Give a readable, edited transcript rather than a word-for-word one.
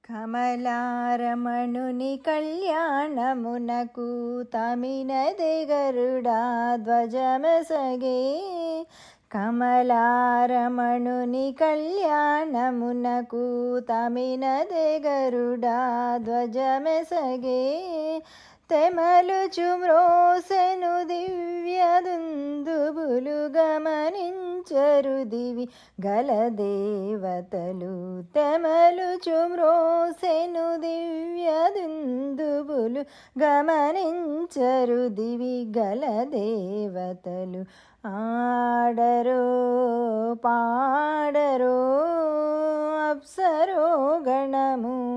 కమలారమణుని కళ్యాణమునకు తమినదే గరుడా ధ్వజమసగే. కమలారమణుని కళ్యాణమునకు తమినదే గరుడా ధ్వజమసగే. తెమలుచు మ్రోసెను దివ్యదుందుబులు గమనించరు దివి గల దేవతలు. తెమలుచు మ్రోసెను దివ్యదుందుబులు గమనించరు దివి గల దేవతలు. ఆడరో పాడరో అప్సరో గణము